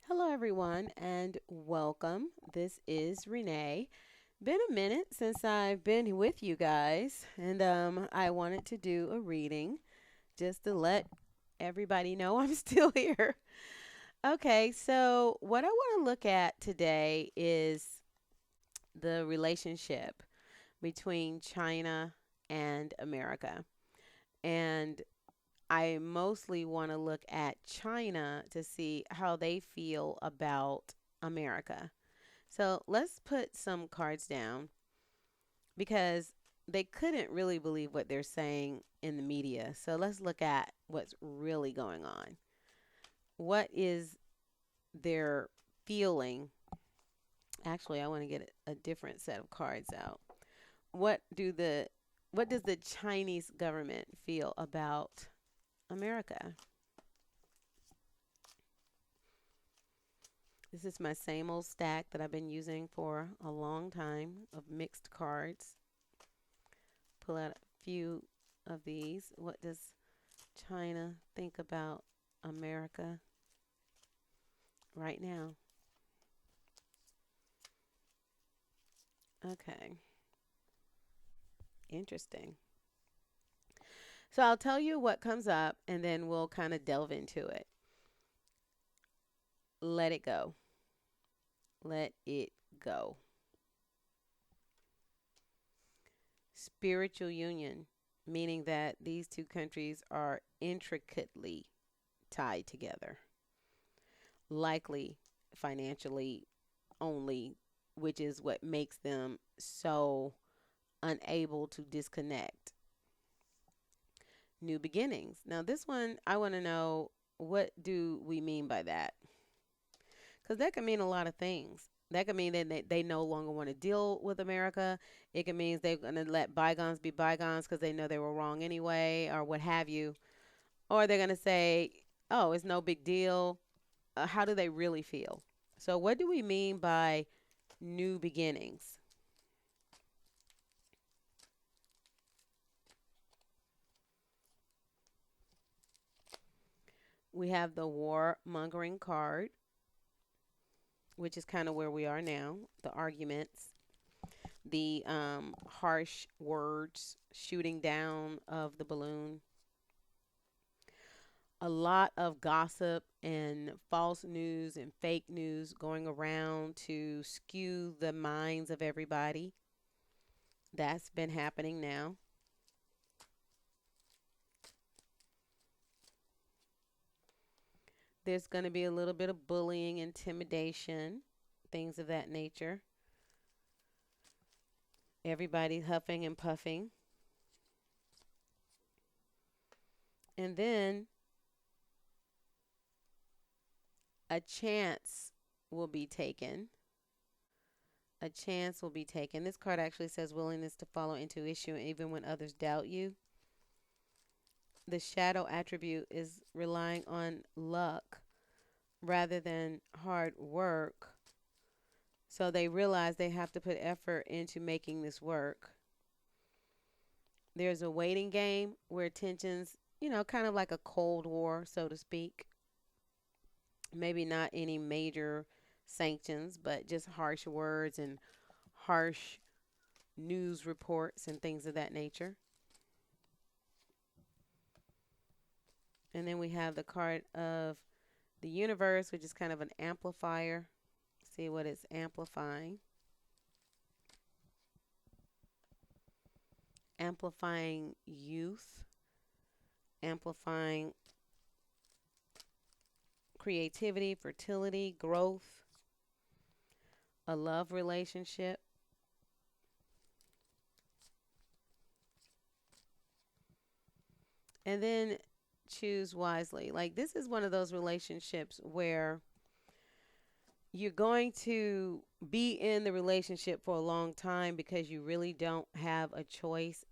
Hello, everyone, and welcome. This is Renee. Been a minute since I've been with you guys, and I wanted to do a reading just to let everybody know I'm still here. Okay, so what I want to look at today is the relationship between China and America. And I mostly want to look at China to see how they feel about America. So let's put some cards down because they couldn't really believe what they're saying in the media. So let's look at what's really going on. What is their feeling? Actually, I want to get a different set of cards out. What do the what does the Chinese government feel about America? This is my same old stack that I've been using for a long time of mixed cards. Pull out a few of these. What does China think about America right now? Okay, interesting. So I'll tell you what comes up and then we'll kind of delve into it. Let it go. Let it go. Spiritual union, meaning that these two countries are intricately tied together, likely financially only, which is what makes them so unable to disconnect. New beginnings. Now, this one, I want to know, what do we mean by that? Because that can mean a lot of things. That could mean that they no longer want to deal with America. It can mean they're going to let bygones be bygones because they know they were wrong anyway, or what have you. Or they're going to say, oh, it's no big deal. How do they really feel? So, what do we mean by new beginnings? We have the warmongering card, which is kind of where we are now, the arguments, the harsh words, shooting down of the balloon, a lot of gossip and false news and fake news going around to skew the minds of everybody. That's been happening now. There's going to be a little bit of bullying, intimidation, things of that nature. Everybody huffing and puffing. And then a chance will be taken. A chance will be taken. This card actually says willingness to follow intuition even when others doubt you. The shadow attribute is relying on luck rather than hard work. So they realize they have to put effort into making this work. There's a waiting game where tensions, kind of like a Cold War, so to speak. Maybe not any major sanctions, but just harsh words and harsh news reports and things of that nature. And then we have the card of the universe, which is kind of an amplifier. See what it's amplifying. Amplifying youth, amplifying creativity, fertility, growth, a love relationship. And then choose wisely. Like, this is one of those relationships where you're going to be in the relationship for a long time because you really don't have a choice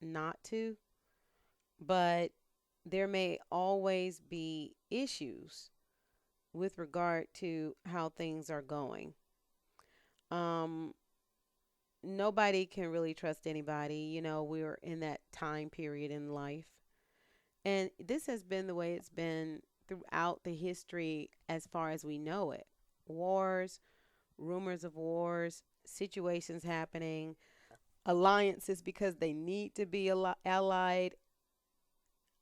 not to, but there may always be issues with regard to how things are going. Um, Nobody can really trust anybody. We're in that time period in life. And this has been the way it's been throughout the history as far as we know it. Wars, rumors of wars, situations happening, alliances because they need to be allied,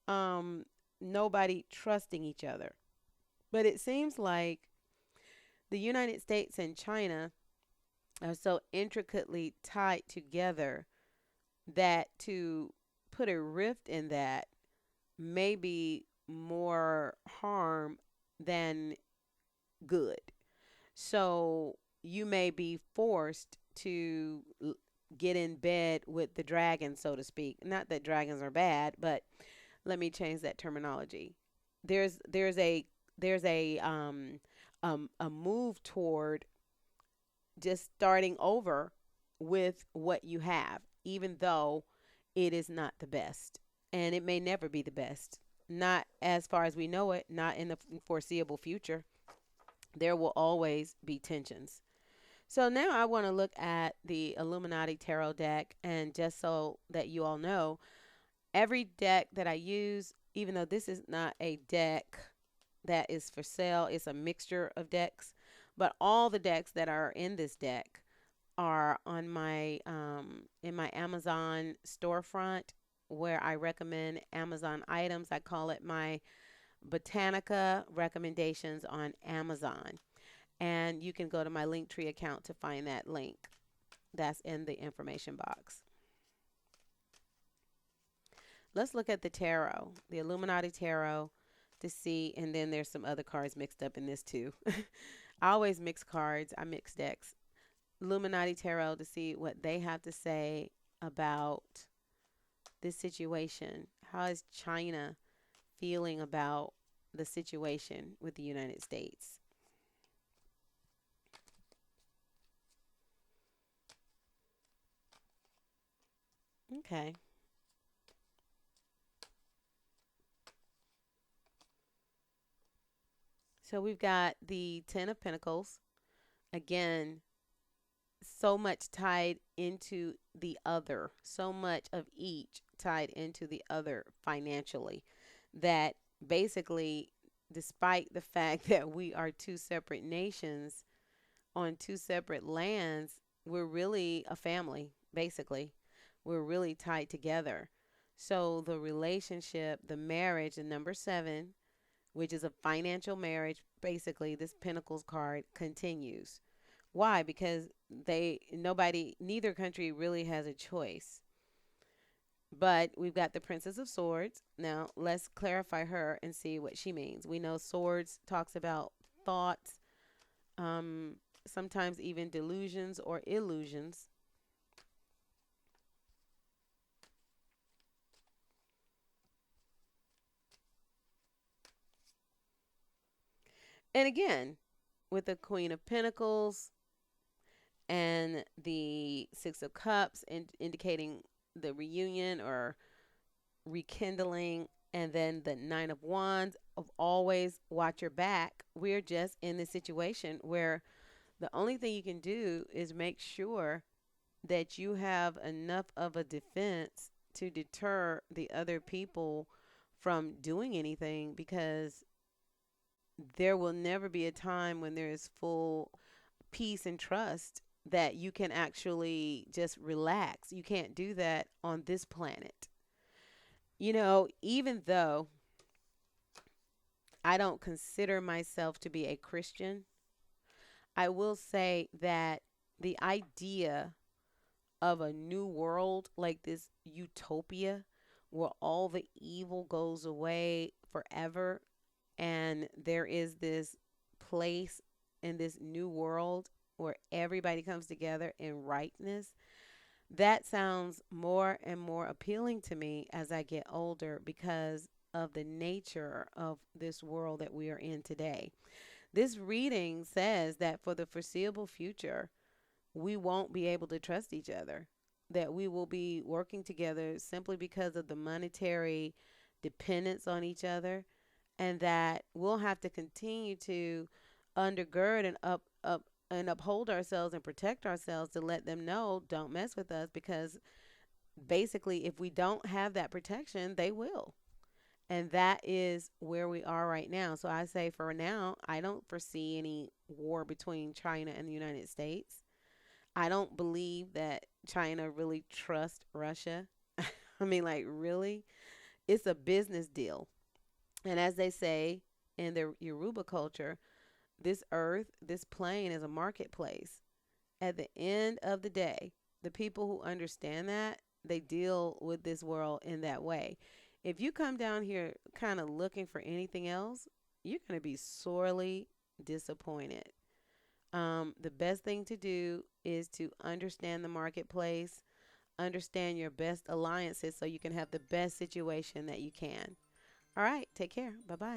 um, nobody trusting each other. But it seems like the United States and China are so intricately tied together that to put a rift in that may be more harm than good. So you may be forced to get in bed with the dragon, so to speak. Not that dragons are bad, but let me change that terminology. There's there's a move toward just starting over with what you have, even though it is not the best, and it may never be the best. Not as far as we know it. Not in the foreseeable future. There will always be tensions. So now I want to look at the Illuminati Tarot deck, and just so that you all know, every deck that I use, even though this is not a deck that is for sale, it's a mixture of decks, but all the decks that are in this deck are on my in my Amazon storefront where I recommend Amazon items. I call it my Botanica recommendations on Amazon. And you can go to my Linktree account to find that link. That's in the information box. Let's look at the tarot, the Illuminati tarot, to see. And then there's some other cards mixed up in this too. I always mix cards, I mix decks. Illuminati tarot to see what they have to say about this situation. How is China feeling about the situation with the United States? Okay. So we've got the 10 of Pentacles. Again, so much tied into the other, so much of each tied into the other financially, that basically, despite the fact that we are two separate nations on two separate lands, we're really a family, basically. We're really tied together. So the relationship, the marriage, the number seven, which is a financial marriage, basically, this Pentacles card continues. Why? Because neither country really has a choice. But we've got the Princess of Swords. Now, let's clarify her and see what she means. We know swords talks about thoughts, um, sometimes even delusions or illusions. And again, with the Queen of Pentacles and the Six of Cups, indicating the reunion or rekindling, and then the Nine of Wands of always watch your back. We're just in this situation where the only thing you can do is make sure that you have enough of a defense to deter the other people from doing anything, because there will never be a time when there is full peace and trust that you can actually just relax. You can't do that on this planet. Even though I don't consider myself to be a Christian, I will say that the idea of a new world, like this utopia where all the evil goes away forever, and there is this place in this new world where everybody comes together in rightness, that sounds more and more appealing to me as I get older, because of the nature of this world that we are in today. This reading says that for the foreseeable future, we won't be able to trust each other, that we will be working together simply because of the monetary dependence on each other, and that we'll have to continue to undergird and up and uphold ourselves and protect ourselves to let them know don't mess with us, because basically if we don't have that protection, they will. And that is where we are right now. So I say for now, I don't foresee any war between China and the United States. I don't believe that China really trusts Russia. I mean, like, really? It's a business deal. And as they say in the Yoruba culture, this earth, this plane is a marketplace. At the end of the day, the people who understand that, they deal with this world in that way. If you come down here kind of looking for anything else, you're going to be sorely disappointed. The best thing to do is to understand the marketplace, understand your best alliances so you can have the best situation that you can. All right, take care. Bye bye.